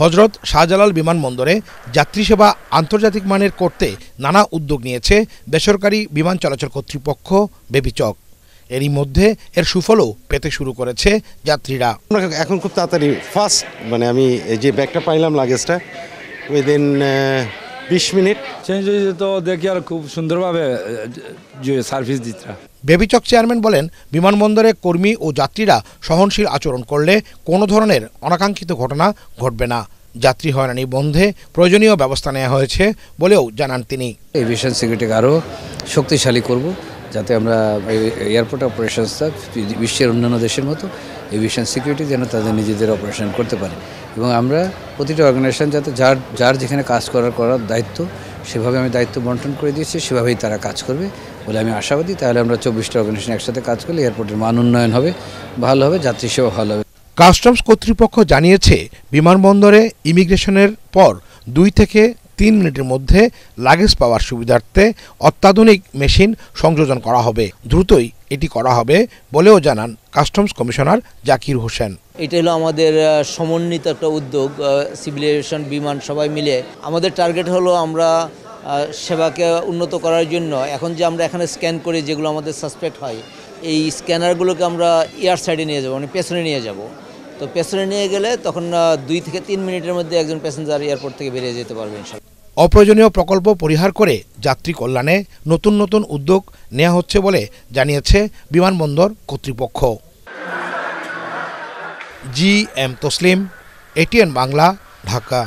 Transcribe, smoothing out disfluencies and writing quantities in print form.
হযরত শাহজালাল বিমানবন্দরে যাত্রী সেবা আন্তর্জাতিক মানের করতে নানা উদ্যোগ নিয়েছে বেসরকারি বিমান চলাচল কর্তৃপক্ষ বেবিচক। এরই মধ্যে এর সুফলও পেতে শুরু করেছে যাত্রীরা। এখন খুব তাড়াতাড়ি ফাস্ট, আমি যে ব্যাগটা পাইলাম লাগেজটা উইদিন 20 মিনিট চেঞ্জ হয়েছে, তো দেখি আর খুব সুন্দরভাবে সার্ভিস দিচ্ছে। বেবিচক চেয়ারম্যান বলেন, বিমানবন্দরে কর্মী ও যাত্রীরা সহনশীল আচরণ করলে কোনো ধরনের অনাকাঙ্ক্ষিত ঘটনা ঘটবে না। যাত্রী হয়রানি বন্ধে প্রয়োজনীয় ব্যবস্থা নেওয়া হয়েছে বলেও জানান তিনি। এভিয়েশন সিকিউরিটিকে আরও শক্তিশালী করব, যাতে আমরা এয়ারপোর্ট অপারেশনসটা বিশ্বের অন্যান্য দেশের মতো এভিয়েশন সিকিউরিটি যেন তাদের নিজেদের অপারেশন করতে পারে, এবং আমরা প্রতিটা অর্গানাইজেশন যাতে যার যেখানে কাজ করার দায়িত্ব সেভাবে আমি দায়িত্ব বন্টন করে দিয়েছি, সেভাবেই তারা কাজ করবে বলে আমি আশাবাদী। তাহলে আমরা 24টা অর্গানাইজেশন একসাথে কাজ করলে এয়ারপোর্টের মান উন্নয়ন হবে, ভালো হবে, যাত্রী সেবা ভালো হবে। কাস্টমস কর্তৃপক্ষ জানিয়েছে, বিমানবন্দরে ইমিগ্রেশনের পর 2 থেকে 3 মিনিটের মধ্যে লাগেজ পাওয়ার সুবিধার্থে অত্যাধুনিক মেশিন সংযোজন করা হবে। দ্রুতই এটি করা হবে বলেও জানান কাস্টমস কমিশনার জাকির হোসেন। এটা হলো আমাদের সমন্বিত একটা উদ্যোগ, সিভিল এভিয়েশন, বিমান সবাই মিলে। আমাদের টার্গেট হলো আমরা সেবাকে উন্নত করার জন্য এখন যে আমরা এখানে স্ক্যান করি, যেগুলো আমাদের সাসপেক্ট হয়, এই স্ক্যানারগুলোকে আমরা এয়ার সাইডে নিয়ে যাবো, পেছনে নিয়ে যাব। তো পেছনে নিয়ে গেলে তখন 2 থেকে 3 মিনিটের মধ্যে একজন প্যাসেঞ্জার এয়ারপোর্ট থেকে বেরিয়ে যেতে পারবে ইনশাআল্লাহ। অপ্রয়োজনীয় প্রকল্প পরিহার করে যাত্রী কল্যাণে নতুন নতুন উদ্যোগ নেওয়া হচ্ছে বলে জানিয়েছে বিমানবন্দর কর্তৃপক্ষ। GM Taslim, ATN Bangla, Dhaka.